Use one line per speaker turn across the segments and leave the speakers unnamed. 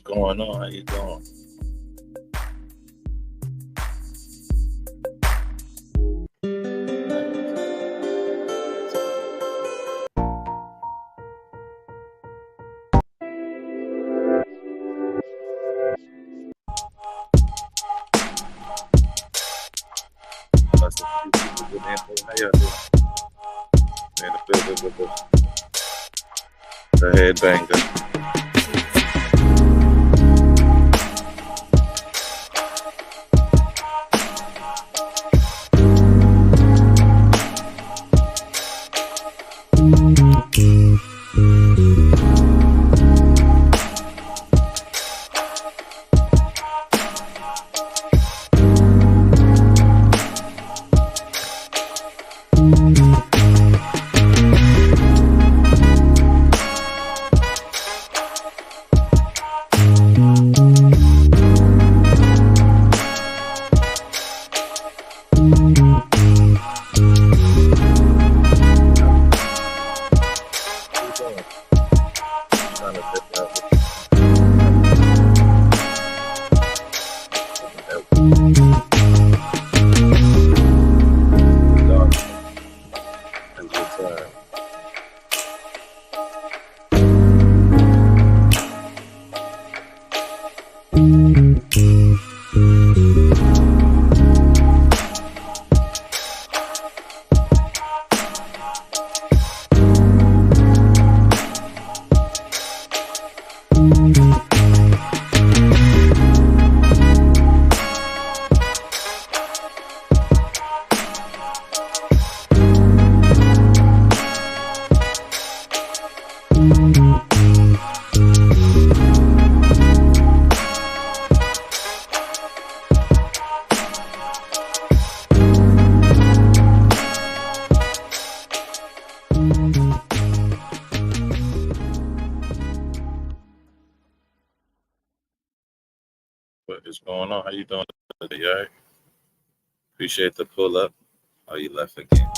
going on? How you doing? Blessings to you people. Good evening. How y'all doing? In the building with the headbanger. How you doing? Trying to fit that dog. And just what is going on? How you doing today? All right? Appreciate the pull up. Oh, you left again.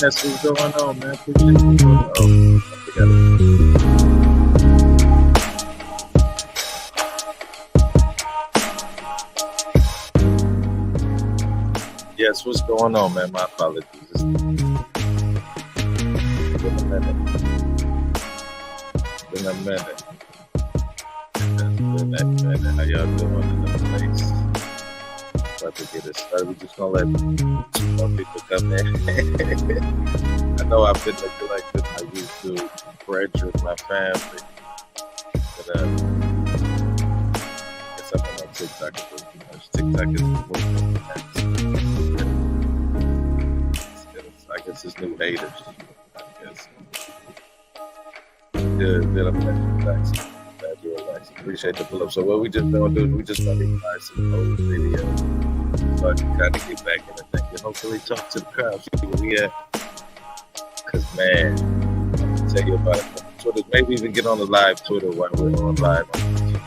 That's what's going on, man. Appreciate the pull up. Oh, I forgot it. Yes, what's going on, man? My apologies. It's been a minute. Been a minute. It's been a minute. How y'all doing in the place? About to get it started. We just gonna let more people come in. I know I've been neglecting my YouTube bridge with my family, but I guess I've been on TikTok a little too much. TikTok is moving. I guess it's new haters. I guess. Good. I'm relaxing. Glad you're relaxing. Appreciate the pull up. So what we just gonna do is we just gonna find some old videos so I can kind of get back in the thing and hopefully talk to the crowd, see where we at. Cause man, I'm gonna tell you about it. Twitter, maybe even get on the live Twitter while we're on live on YouTube.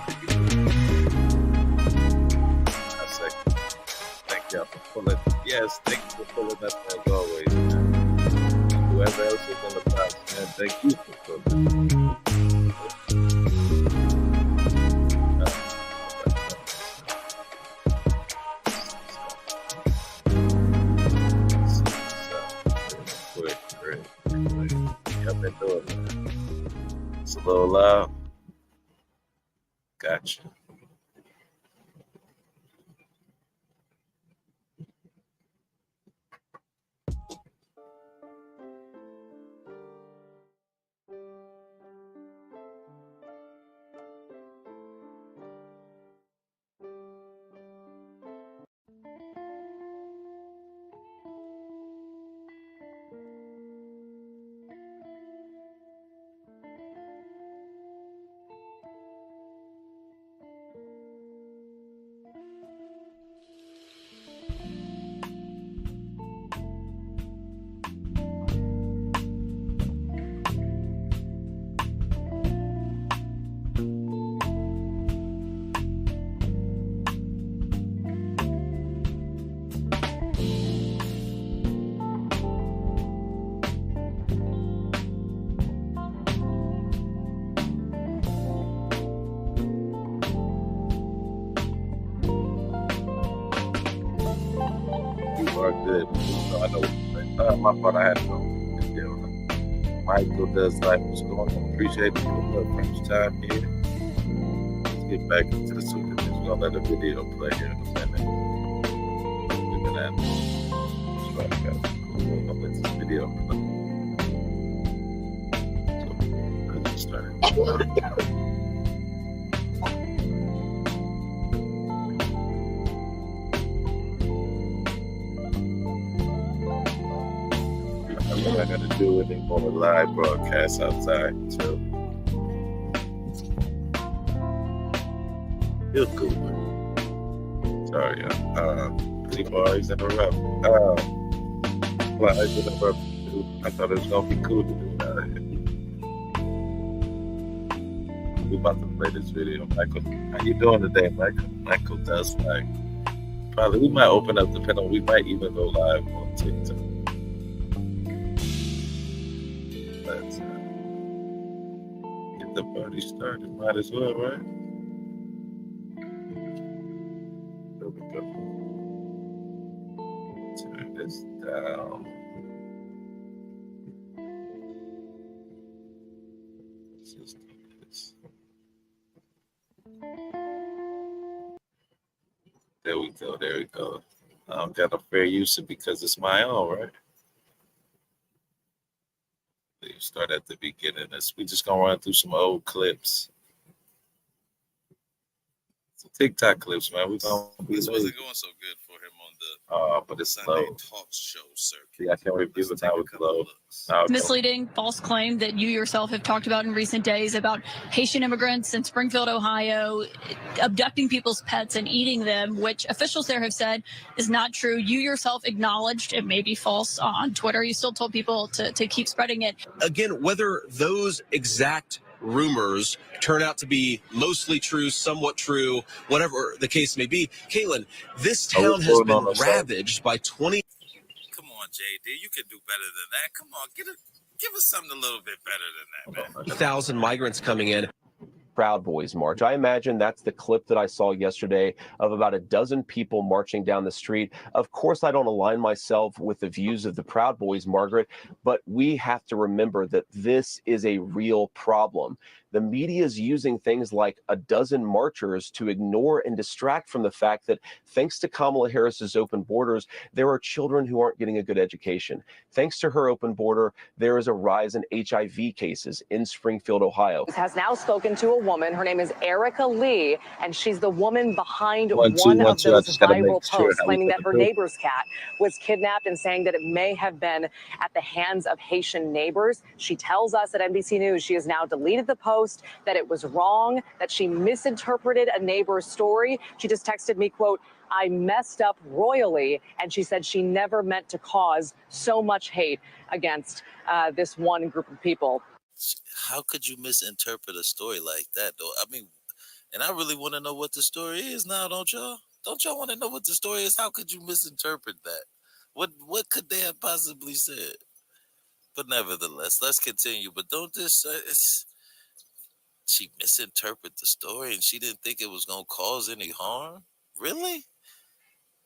I say thank y'all for pulling. Yes, thank you for pulling up as always, man. Whoever else is in the box, man, thank you for pulling. Y'all been doing, man. It's a little loud. Gotcha. I know. My fault. I had to go. Michael does like what's going on. Appreciate the French time here. Let's get back into the super. We're gonna let the video play here in a minute. We're gonna let this video play. So let's just start it. I'm not gonna do any more live broadcasts outside, so feel good. Sorry, people always interrupt. Well, I interrupt too. I thought it was gonna be cool to do that. We about to play this video. Michael, how you doing today, Michael? Michael does like probably we might open up depending on we might even go live on TikTok. Let's get the party started. Might as well, right? There we go. Turn this down. Let's just do this. There we go. There we go. I don't got a fair use of it because it's my own, right? You start at the beginning. We just gonna run through some old clips. Some TikTok clips, man. This wasn't going so good for him on the but it's Sunday talk show circuit. Yeah, I can review it now with low.
Misleading, false claim that you yourself have talked about in recent days about Haitian immigrants in Springfield, Ohio, abducting people's pets and eating them, which officials there have said is not true. You yourself acknowledged it may be false on Twitter. You still told people to keep spreading it.
Again, whether those exact rumors turn out to be mostly true, somewhat true, whatever the case may be. Caitlin, this town has been ravaged by 20.
Come on, JD, you can do better than that. Come on, give us something a little bit better than that, man.
1,000 migrants coming in. Proud Boys March. I imagine that's the clip that I saw yesterday of about a dozen people marching down the street. Of course, I don't align myself with the views of the Proud Boys, Margaret, but we have to remember that this is a real problem. The media is using things like a dozen marchers to ignore and distract from the fact that thanks to Kamala Harris's open borders, there are children who aren't getting a good education. Thanks to her open border, there is a rise in HIV cases in Springfield, Ohio.
Has now spoken to a woman. Her name is Erica Lee, and she's the woman behind one of those viral posts claiming that her neighbor's cat was kidnapped and saying that it may have been at the hands of Haitian neighbors. She tells us at NBC News she has now deleted the post, that it was wrong, that she misinterpreted a neighbor's story. She just texted me, quote, "I messed up royally," and she said she never meant to cause so much hate against this one group of people.
How could you misinterpret a story like that, though? I mean, and I really want to know what the story is now, don't y'all? Don't y'all want to know what the story is? How could you misinterpret that? What could they have possibly said? But nevertheless, let's continue. But don't this... she misinterpreted the story and she didn't think it was going to cause any harm? Really?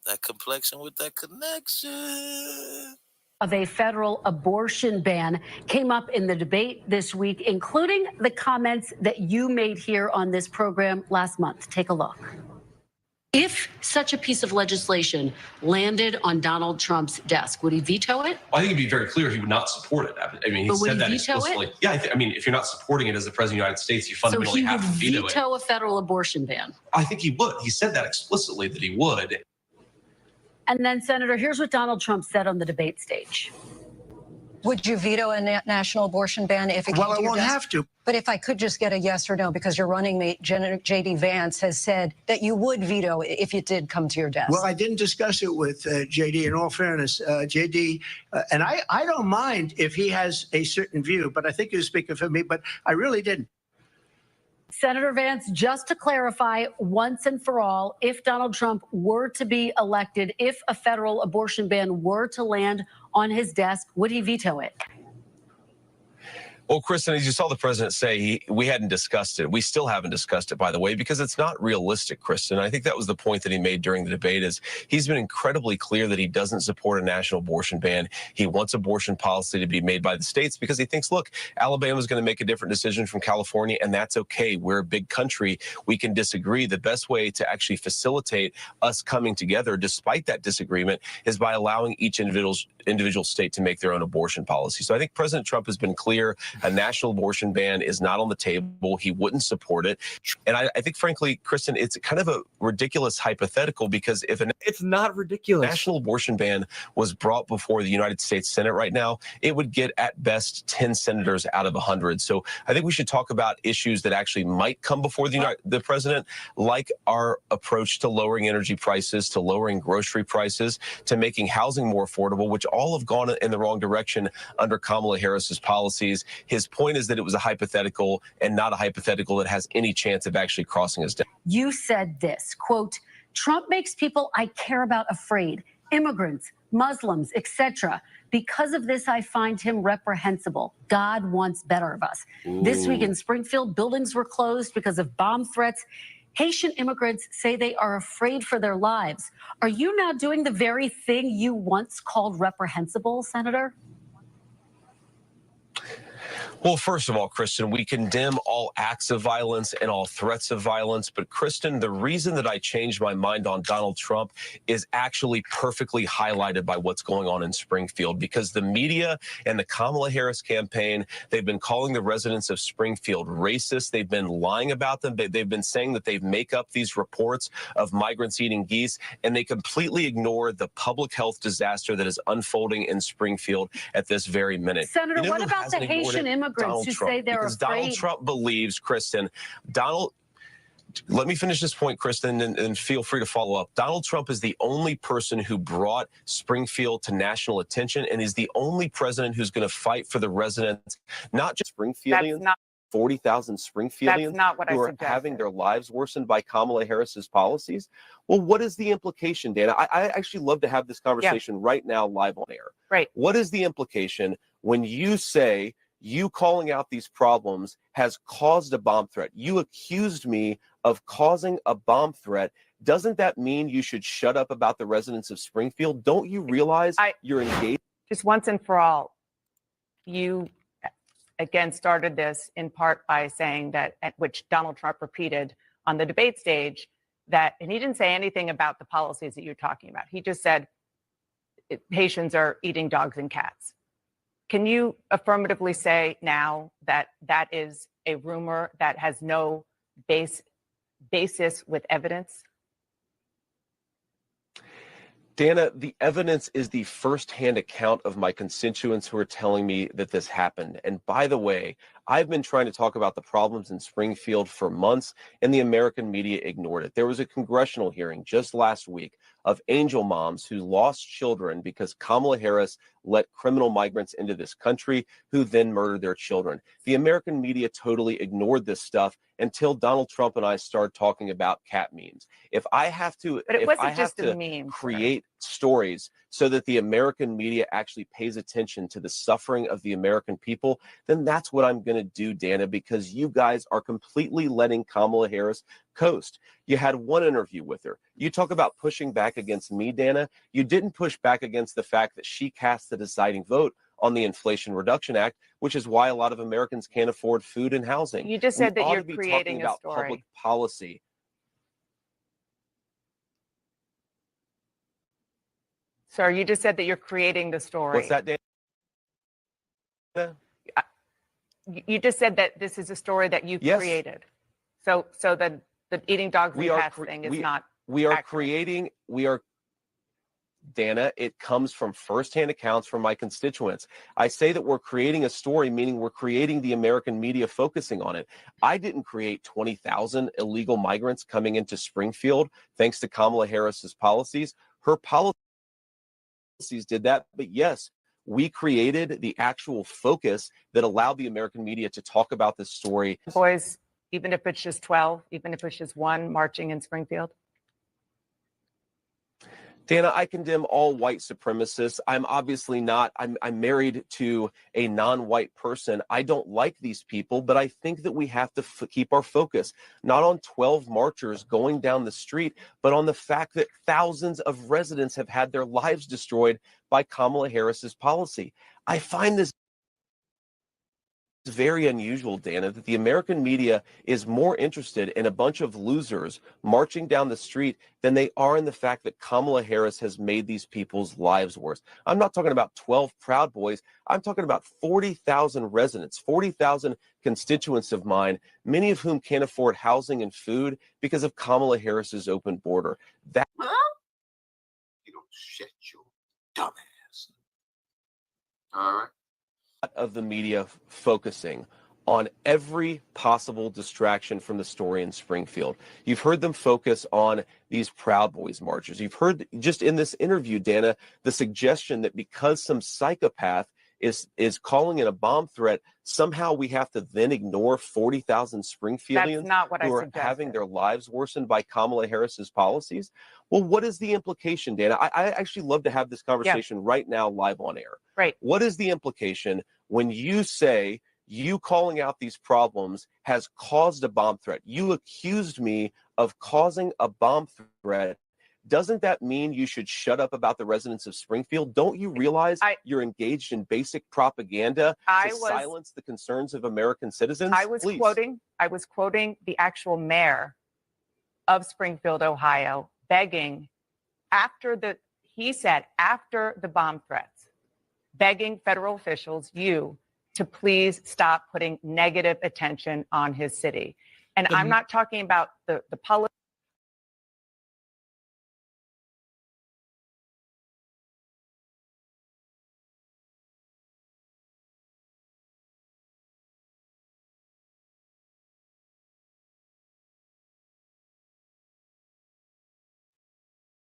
That complexion with that connection.
Of a federal abortion ban came up in the debate this week, including the comments that you made here on this program last month. Take a look. If such a piece of legislation landed on Donald Trump's desk, would he veto it?
I think it'd be very clear he would not support it. I mean, he said that explicitly. Yeah, I mean, if you're not supporting it as the president of the United States, you fundamentally have to veto it. So he would veto a federal abortion ban? I think he would. He said that explicitly that he would.
And then, Senator, here's what Donald Trump said on the debate stage.
Would you veto a national abortion ban if it came to your desk?
Well, I won't have to.
But if I could just get a yes or no, because your running mate, J.D. Vance, has said that you would veto it if it did come to your desk.
Well, I didn't discuss it with J.D. In all fairness, J.D., and I don't mind if he has a certain view, but I think he was speaking for me, but I really didn't.
Senator Vance, just to clarify once and for all, if Donald Trump were to be elected, if a federal abortion ban were to land on his desk, would he veto it?
Well, Kristen, as you saw the president say, we hadn't discussed it. We still haven't discussed it, by the way, because it's not realistic, Kristen. I think that was the point that he made during the debate is he's been incredibly clear that he doesn't support a national abortion ban. He wants abortion policy to be made by the states because he thinks, look, Alabama's going to make a different decision from California, and that's okay. We're a big country. We can disagree. The best way to actually facilitate us coming together, despite that disagreement, is by allowing each individual state to make their own abortion policy. So I think President Trump has been clear. A national abortion ban is not on the table. He wouldn't support it. And I think, frankly, Kristen, it's kind of a ridiculous hypothetical because if
it's not ridiculous.
National abortion ban was brought before the United States Senate right now, it would get at best 10 senators out of 100. So I think we should talk about issues that actually might come before the president, like our approach to lowering energy prices, to lowering grocery prices, to making housing more affordable, which all have gone in the wrong direction under Kamala Harris's policies. His point is that it was a hypothetical and not a hypothetical that has any chance of actually crossing us down.
You said this, quote, Trump makes people I care about afraid, immigrants, Muslims, etc. Because of this, I find him reprehensible. God wants better of us.
Ooh.
This week in Springfield, buildings were closed because of bomb threats. Haitian immigrants say they are afraid for their lives. Are you now doing the very thing you once called reprehensible, Senator?
Well, first of all, Kristen, we condemn all acts of violence and all threats of violence. But, Kristen, the reason that I changed my mind on Donald Trump is actually perfectly highlighted by what's going on in Springfield, because the media and the Kamala Harris campaign, they've been calling the residents of Springfield racist. They've been lying about them. They've been saying that they make up these reports of migrants eating geese, and they completely ignore the public health disaster that is unfolding in Springfield at this very minute.
Senator, what about the Haitian immigrants who say they're
because
afraid?
Donald Trump believes, Kristen, let me finish this point, Kristen, and feel free to follow up. Donald Trump is the only person who brought Springfield to national attention and is the only president who's going to fight for the residents, not just Springfieldians. 40,000 Springfieldians who are having their lives worsened by Kamala Harris's policies. Well, what is the implication, Dana? I actually love to have this conversation right now live on air.
Right.
What is the implication when you say you calling out these problems has caused a bomb threat? You accused me of causing a bomb threat. Doesn't that mean you should shut up about the residents of Springfield? Don't you realize you're engaged?
Just once and for all, you again started this in part by saying that, which Donald Trump repeated on the debate stage, that, and he didn't say anything about the policies that you're talking about. He just said Haitians are eating dogs and cats. Can you affirmatively say now that that is a rumor that has no basis with evidence?
Dana, the evidence is the firsthand account of my constituents who are telling me that this happened. And by the way, I've been trying to talk about the problems in Springfield for months, and the American media ignored it. There was a congressional hearing just last week of angel moms who lost children because Kamala Harris let criminal migrants into this country who then murdered their children. The American media totally ignored this stuff until Donald Trump and I started talking about cat memes. If I have to, create stories so that the American media actually pays attention to the suffering of the American people, then that's what I'm going to do, Dana, because you guys are completely letting Kamala Harris coast. You had one interview with her. You talk about pushing back against me, Dana. You didn't push back against the fact that she cast the deciding vote on the Inflation Reduction Act, which is why a lot of Americans can't afford food and housing.
You just said that you're creating a story.
Public policy.
Sir, you just said that you're creating the story.
What's that, Dana?
You just said that this is a story that you created. So the eating dogs and cats thing is not.
We are creating. Dana, it comes from firsthand accounts from my constituents. I say that we're creating a story, meaning we're creating the American media focusing on it. I didn't create 20,000 illegal migrants coming into Springfield thanks to Kamala Harris's policies. Her policies did that, but yes, we created the actual focus that allowed the American media to talk about this story.
Boys, even if it's just 12, even if it's just one marching in Springfield?
Dana, I condemn all white supremacists. I'm obviously not. I'm married to a non-white person. I don't like these people, but I think that we have to keep our focus not on 12 marchers going down the street, but on the fact that thousands of residents have had their lives destroyed by Kamala Harris's policy. I find this very unusual, Dana, that the American media is more interested in a bunch of losers marching down the street than they are in the fact that Kamala Harris has made these people's lives worse. I'm not talking about 12 Proud Boys. I'm talking about 40,000 residents, 40,000 constituents of mine, many of whom can't afford housing and food because of Kamala Harris's open border. That
you don't shit, you dumbass. All right.
of the media focusing on every possible distraction from the story in Springfield. You've heard them focus on these Proud Boys marches. You've heard just in this interview, Dana, the suggestion that because some psychopath is calling it a bomb threat, somehow we have to then ignore 40,000 Springfieldians
That's not what
who
I
are
suggested.
having their lives worsened by Kamala Harris's policies. Well, what is the implication, Dana? I actually love to have this conversation right now live on air.
Right.
What is the implication when you say you calling out these problems has caused a bomb threat? You accused me of causing a bomb threat. Doesn't that mean you should shut up about the residents of Springfield? Don't you realize you're engaged in basic propaganda to silence the concerns of American citizens?
I was quoting the actual mayor of Springfield, Ohio, begging after the bomb threats, begging federal officials, to please stop putting negative attention on his city. And I'm not talking about the policy.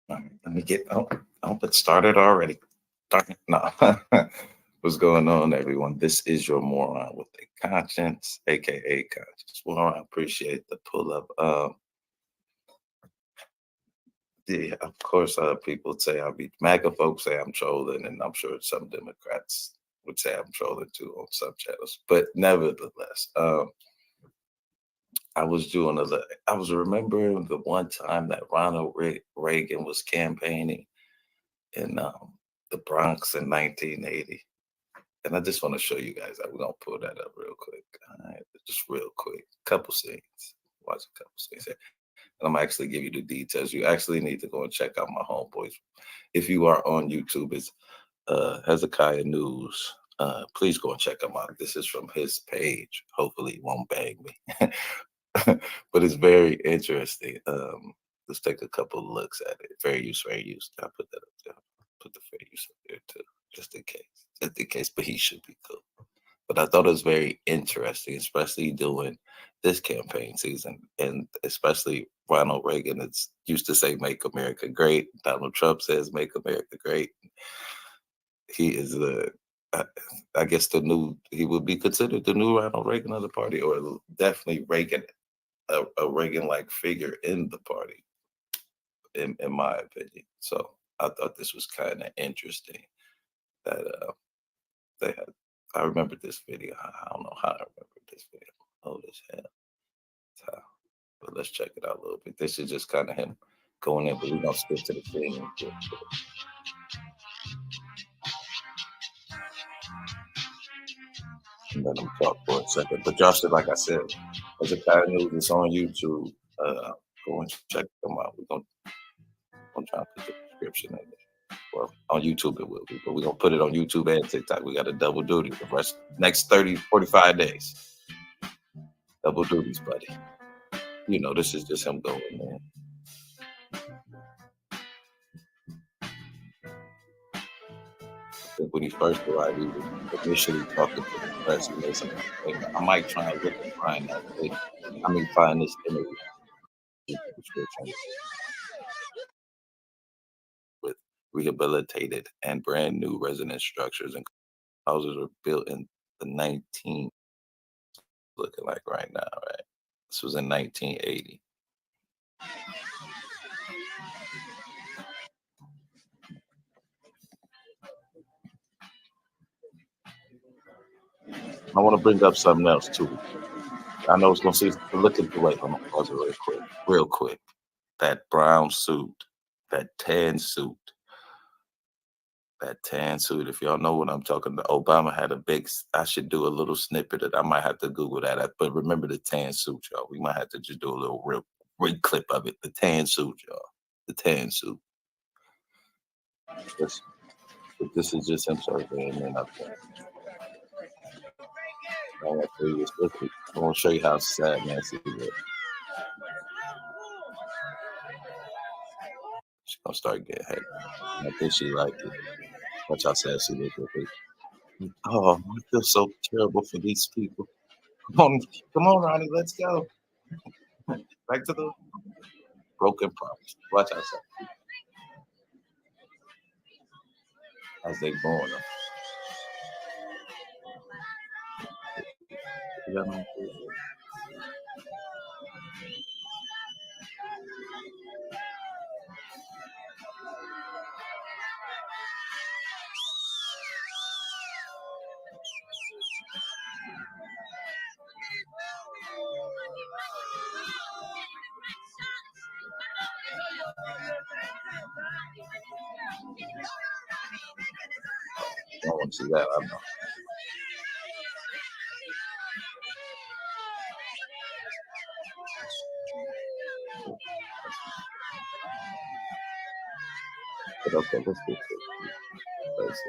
Let me get, it started already. No. What's going on, everyone? This is your moron with a conscience, aka conscience. Well, I appreciate the pull up. Yeah, of course, people say I'll be MAGA folks say I'm trolling, and I'm sure some Democrats would say I'm trolling too on some channels. But nevertheless, I was remembering the one time that Ronald Reagan was campaigning in the Bronx in 1980. And I just want to show you guys that. We're going to pull that up real quick. All right, just real quick. Couple scenes. Watch a couple scenes here. And I'm actually give you the details. You actually need to go and check out my homeboys. If you are on YouTube, it's Hezekiah News. Please go and check him out. This is from his page. Hopefully he won't bang me. But it's very interesting. Let's take a couple of looks at it. Fair use. I'll put that up there. Put the fair use up there too, just in case. But he should be cool. But I thought it was very interesting, especially doing this campaign season, and especially Ronald Reagan used to say "Make America Great." Donald Trump says "Make America Great." He is I guess he would be considered the new Ronald Reagan of the party, or definitely Reagan, a Reagan-like figure in the party, in my opinion. So I thought this was kind of interesting that they had. I remember this video. I don't know how I remember this video. Old as hell. But let's check it out a little bit. This is just kind of him going in, but we're going to skip to the thing. And let him talk for a second. But y'all should, like I said, as a kind of news, it's on YouTube. Go and check them out. I'm trying to put the description in there. Well, on YouTube it will be, but we're going to put it on YouTube and TikTok. We got a double duty the next 30, 45 days. Double duties, buddy. You know, this is just him going, man. I think when he first arrived, he was initially talking to the press. And said, I might try and look and find that thing. Find this interview. With rehabilitated and brand new residence structures, and houses were built in the 19, looking like right now, right? This was in 1980. I want to bring up something else too. I know it's gonna see. Look at the way. I'm gonna pause it real quick. That brown suit, that tan suit. If y'all know what I'm talking about, Obama had a big. I should do a little snippet of. I might have to Google that. But remember the tan suit, y'all. We might have to just do a little real clip of it. The tan suit, y'all. The tan suit. But this is just him surveying up there. I want to show you how sad Nancy is. She's gonna start getting hate. I think she like it. Watch how sad she looks with it. Oh, I feel so terrible for these people. Come on, Ronnie, let's go. Back to the broken promise. Watch out, as they born them. I don't want to see that. I know. But okay, let's get this.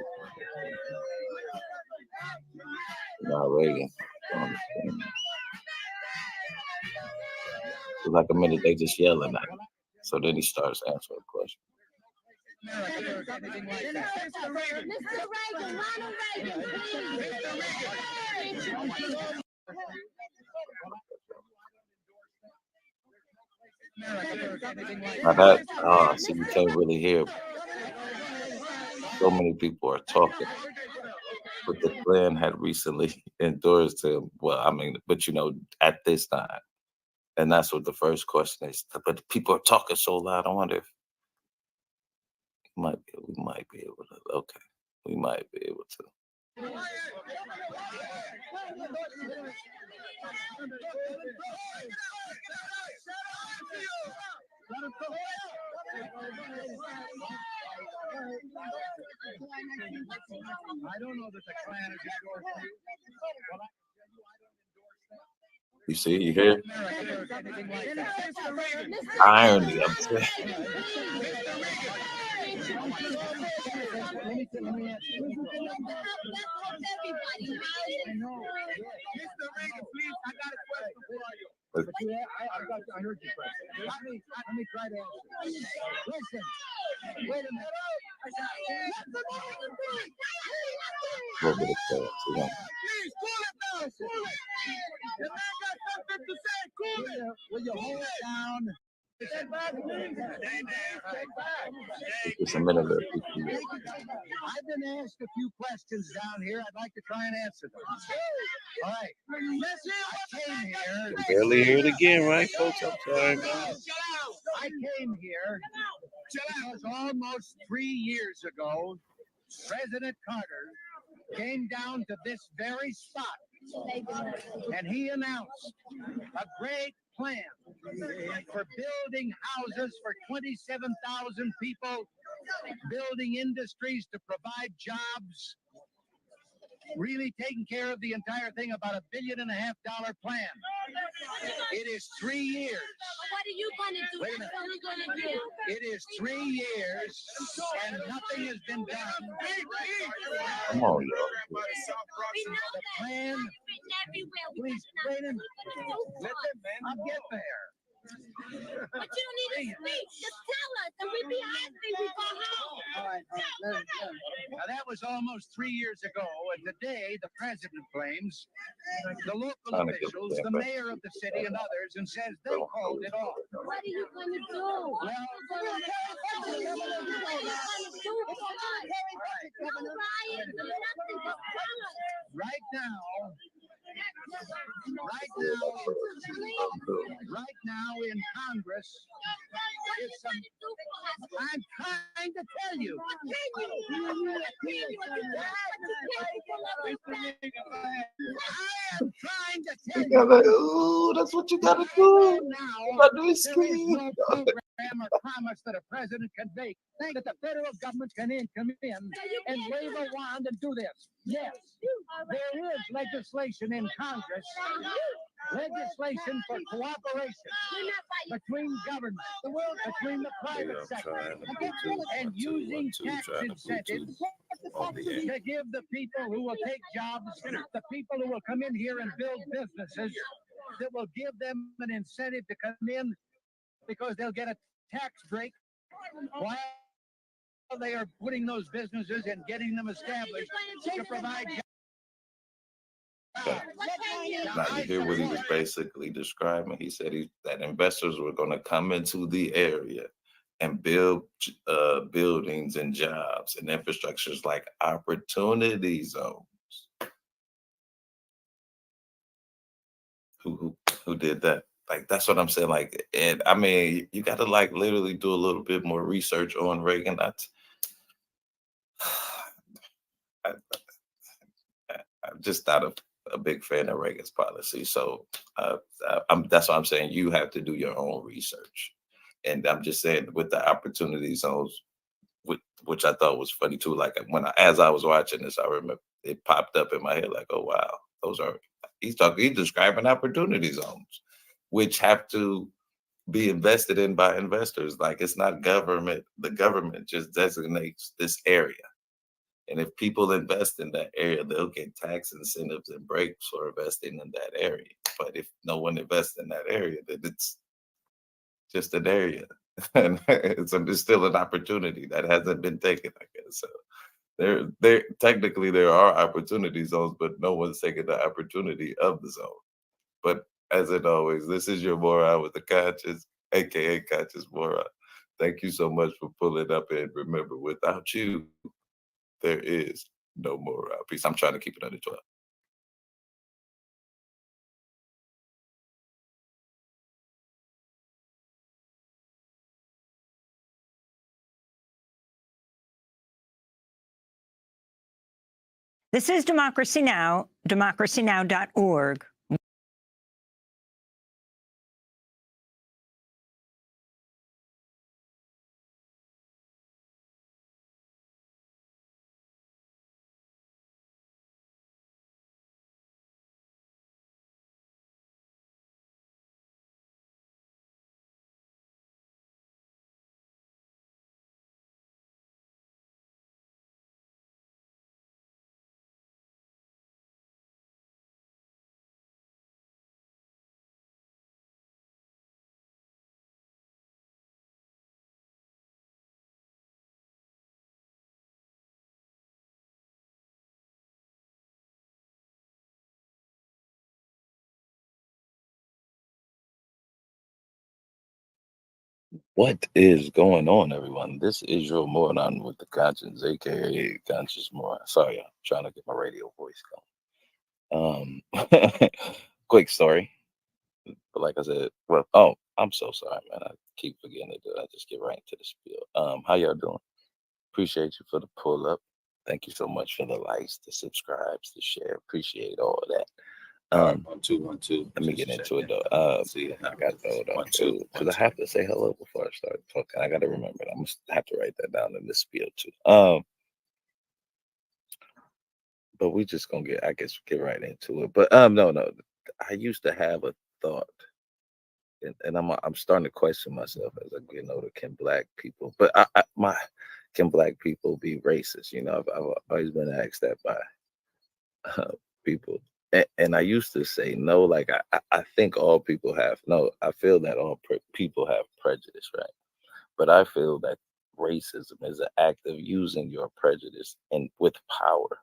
Now Reagan. For like a minute, they just yelling at him. So then he starts answering a question. Now that, see, you can't really hear. So many people are talking. But the Klan had recently endorsed him. Well, I mean, but you know, at this time. And that's what the first question is. But people are talking so loud. I wonder if we might be able to. Okay, we might be able to. I don't know that the Klan is endorsing you. You see, you hear? Irony, I'm saying. I heard your question. Let me try to answer. Listen, wait a minute. A little bit of chaos. Please, cool it down. Cool it. The man got something to say. Cool it. Will you hold it down? Just a minute. I've been asked a few questions down here. I'd like to try and answer them. All right. I came here. You barely hear it again, right, folks? I'm sorry. I came here because almost 3 years ago, President Carter came down to this very spot and he announced a great plan for building houses for 27,000 people, building industries to provide jobs, really taking care of the entire thing, about $1.5 billion plan. It is 3 years.
What are you going to do?
Wait a minute.
What are you going to do?
It is 3 years and nothing has been done. Come on, y'all. The plan. Please, wait a minute. I'll get there.
But you don't need to speak. Just tell us, and we be happy we go home.
All right. Now, that was almost 3 years ago, and today the president claims the local officials, the mayor of the city, and others, and says they called it off.
What are you going to do? What are you going to do for us? No riots, no nothing. Just tell us.
Right now, in Congress,
I'm trying to tell you. I am trying to tell you.
Ooh, that's what you gotta do.
Now, there is no program or promise that a president can make that the federal government can come in and wave a wand and do this. Yes, there is legislation in Congress, legislation for cooperation between government, between the private sector, and using tax incentives to give the people who will take jobs, the people who will come in here and build businesses, that will give them an incentive to come in because they'll get a tax break while they are putting those businesses and getting them established to provide jobs.
Now you hear what he was basically describing. He said that investors were going to come into the area and build buildings and jobs and infrastructures like opportunity zones. Who did that? Like, that's what I'm saying. Like, and I mean, you got to like literally do a little bit more research on Reagan. I'm just not a big fan of Reagan's policy. So that's why I'm saying you have to do your own research. And I'm just saying with the opportunity zones, which I thought was funny too. Like as I was watching this, I remember it popped up in my head like, oh wow, he's describing opportunity zones, which have to be invested in by investors. Like, it's not government. The government just designates this area. And if people invest in that area, they'll get tax incentives and breaks for investing in that area. But if no one invests in that area, then it's just an area. And it's still an opportunity that hasn't been taken, I guess. So there technically there are opportunity zones, but no one's taking the opportunity of the zone. But as it always, this is your moron with the conscience, aka conscious moron. Thank you so much for pulling up, and remember, without you, there is no more peace. I'm trying to keep it under 12.
This is Democracy Now!, democracynow.org.
What is going on, everyone? This is your moron with the conscience, aka conscious moron. Sorry, I'm trying to get my radio voice going. Quick story. But like I said, I'm so sorry, man. I keep forgetting to do it. I just get right into the spiel. How y'all doing? Appreciate you for the pull up. Thank you so much for the likes, the subscribes, the share. Appreciate all of that.
1 2 1 2.
Let me get into it though.
See,
I got to throw it on too, because I have to say hello before I start talking. I got to remember it. I'm gonna have to write that down in this spiel too. But we just gonna get right into it. But no. I used to have a thought, and I'm starting to question myself as I get older. Can black people? But can black people be racist? You know, I've always been asked that by people. And I used to say no, like I think all people have, no, I feel that all people have prejudice, right? But I feel that racism is an act of using your prejudice and with power.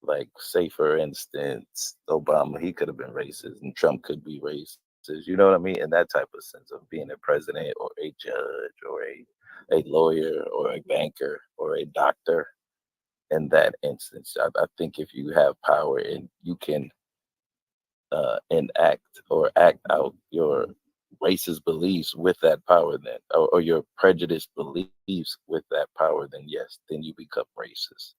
Like, say for instance, Obama, he could have been racist and Trump could be racist. You know what I mean? In that type of sense of being a president or a judge or a lawyer or a banker or a doctor. In that instance, I think if you have power and you can enact or act out your
racist beliefs with that power, then, or your prejudiced beliefs with that power, then yes, then you become racist.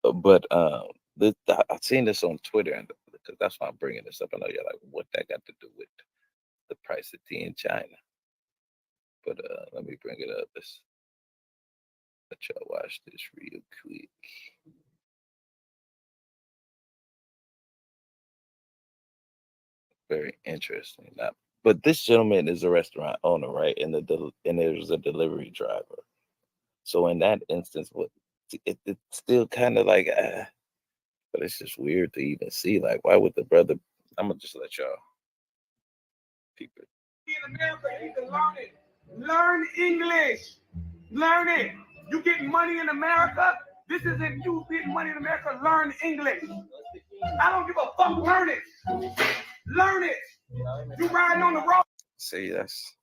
But I've seen this on Twitter, and because that's why I'm bringing this up. I know you're like, what that got to do with the price of tea in China? But let me bring it up. Let's let y'all watch this real quick. Very interesting. Now, but this gentleman is a restaurant owner, right? And and there's a delivery driver. So in that instance, it's still kind of like, but it's just weird to even see. Like, why would the brother? I'm gonna just let y'all peep it.
In America, you can learn it. Learn English. Learn it. You get money in America. This isn't you getting money in America. Learn English. I don't give a fuck. Learn it. Learn it. You riding on the road.
See, it's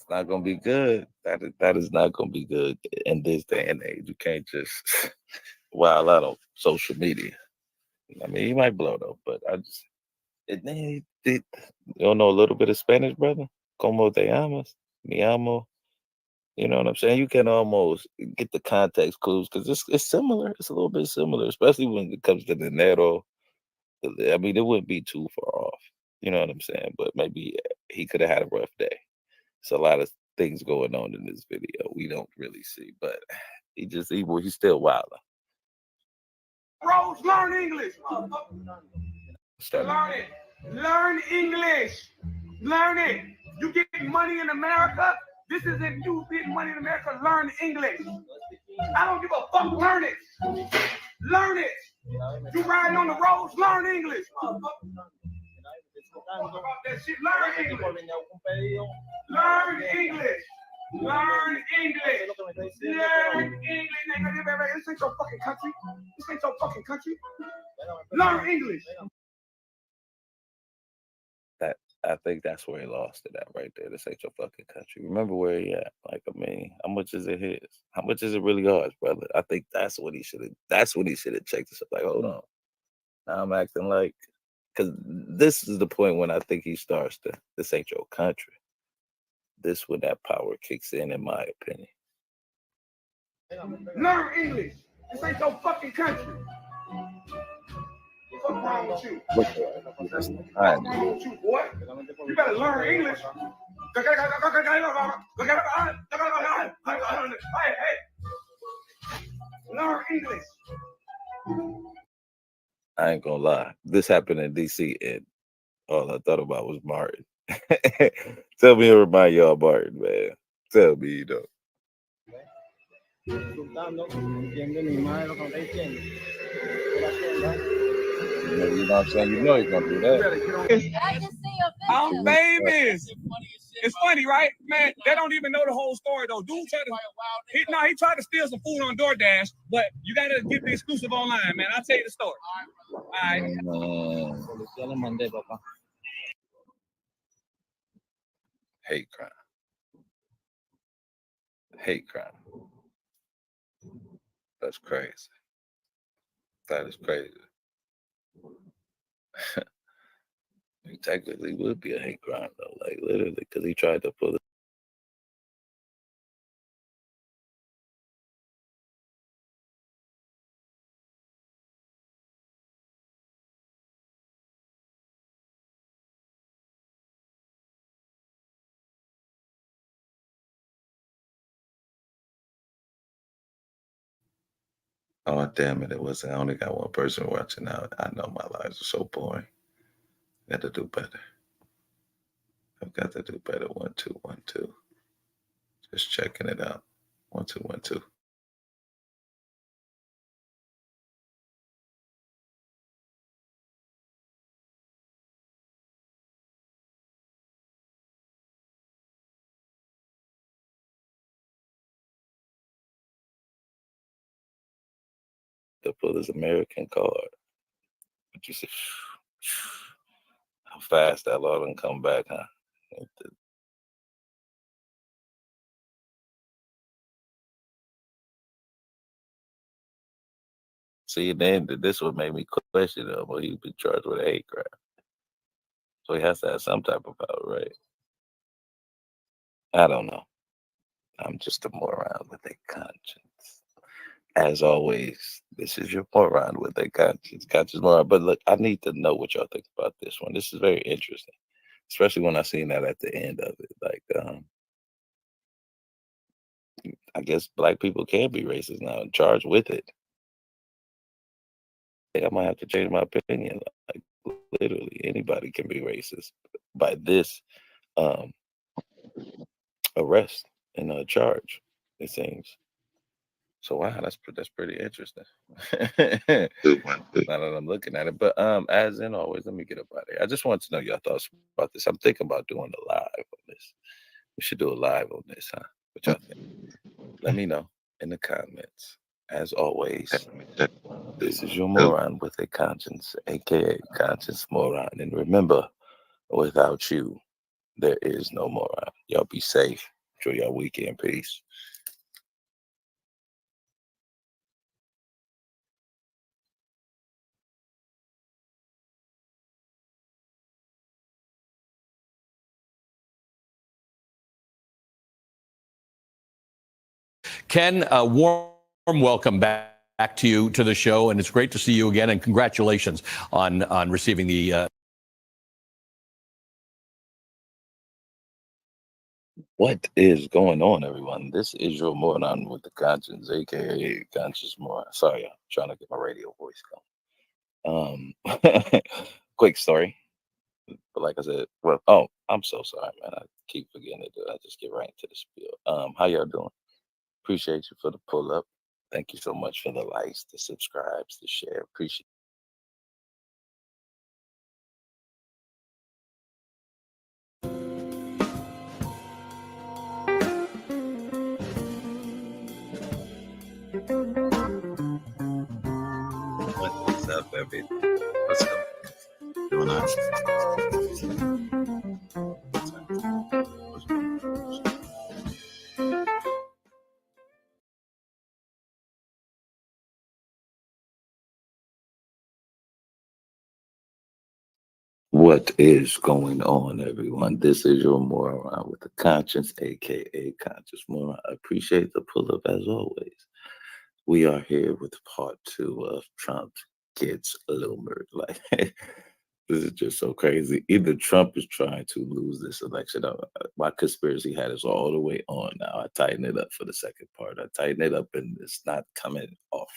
not gonna be good. That is not gonna be good in this day and age. You can't just wild out on social media. I mean, he might blow though, but you don't know a little bit of Spanish, brother? Como te llamas? Mi amo. You know what I'm saying? You can almost get the context clues because it's similar. It's a little bit similar, especially when it comes to dinero. I mean, it wouldn't be too far off. You know what I'm saying? But maybe he could have had a rough day. It's a lot of things going on in this video we don't really see, but he's still wild.
Rose, learn English. Learn it. Learn English. Learn it. You get money in America. This isn't you getting money in America. Learn English. I don't give a fuck. Learn it. Learn it. You riding on the roads. Learn English. About that shit. Learn English. Learn English. Learn English. Learn English. This ain't your fucking country. This ain't your fucking country. Learn English.
I think that's where he lost it at right there. This ain't your fucking country. Remember where he at. Like, I mean, how much is it his? How much is it really ours, brother? I think that's what he should have checked this up. Like, hold on. Now I'm acting like, because this is the point when I think he starts to, this ain't your country. This when that power kicks in my opinion.
Learn English. This ain't your fucking country. What's wrong with you?
That's the
What's wrong with you, boy? You better learn English. Learn English.
I ain't gonna lie. This happened in DC, and all I thought about was Martin. Tell me it remind y'all of Martin, man. Tell me you don't. You know what I'm saying? You know he's gonna do that.
I'm famous. It's funny, right? Man, they don't even know the whole story though. Dude he tried to steal some food on DoorDash, but you gotta get the exclusive online, man. I'll tell you the story. All right.
Hate crime. Hate crime. That's crazy. That is crazy. It technically would be a hate crime though, like literally, because he tried to pull it. Oh damn it! It was. I only got one person watching now. I know my lives are so boring. Got to do better. I've got to do better. 1 2 1 2. Just checking it out. 1 2 1 2. To pull his American card. But you see how fast that law done come back, huh? See, then this would make me question him, but he'd be charged with a hate crime. So he has to have some type of power, right?
I don't know. I'm just a moron with a conscience. As always, this is your moron with a conscious moron. But look, I need to know what y'all think about this one. This is very interesting, especially when I seen that at the end of it. Like, I guess black people can be racist now and charged with it. I think I might have to change my opinion. Like, literally, anybody can be racist by this um, arrest and charge. It seems. So wow, that's pretty interesting. Now that I'm looking at it, but as in always, let me get up out of here. I just want to know your thoughts about this. I'm thinking about doing a live on this. We should do a live on this, huh? What y'all think? Let me know in the comments. As always, this is your moron with a conscience, aka conscience moron. And remember, without you, there is no moron. Y'all be safe. Enjoy your weekend. Peace.
Ken, a warm welcome back to you to the show, and it's great to see you again. And congratulations on receiving the.
What is going on, everyone? This is your moron with the conscience, aka conscious moron. Sorry, I'm trying to get my radio voice going. Quick story. But like I said, well, oh, I'm so sorry, man. I keep forgetting to do it. I just get right into the spiel. How y'all doing? Appreciate you for the pull up. Thank you so much for the likes, the subscribes, the share. Appreciate.
What's up, baby? What's up? Doing
What is going on, everyone? This is your moron with the conscience, aka conscious moron. I appreciate the pull up as always. We are here with part 2 of Trump gets Loomered. Like, this is just so crazy. Either Trump is trying to lose this election. My conspiracy hat is all the way on now. I tighten it up for the second part. I tighten it up and it's not coming off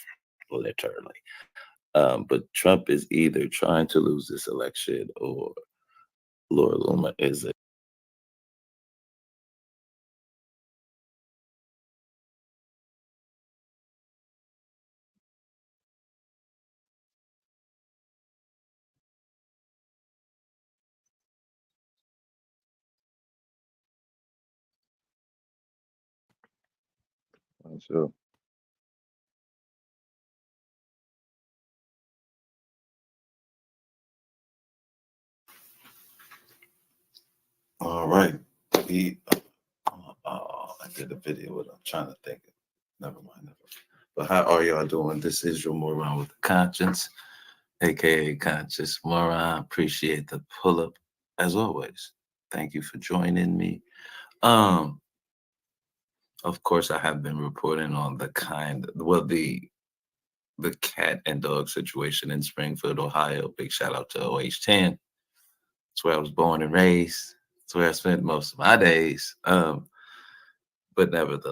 literally. But Trump is either trying to lose this election or Laura Loomer is it. Sure. All right. I did a video with I'm trying to think. Never mind. But how are y'all doing? This is your moron with the conscience, aka conscious moron. Appreciate the pull up as always. Thank you for joining me. Of course, I have been reporting on the cat and dog situation in Springfield, Ohio. Big shout out to OH10. It's where I was born and raised. It's where I spent most of my days. But nevertheless.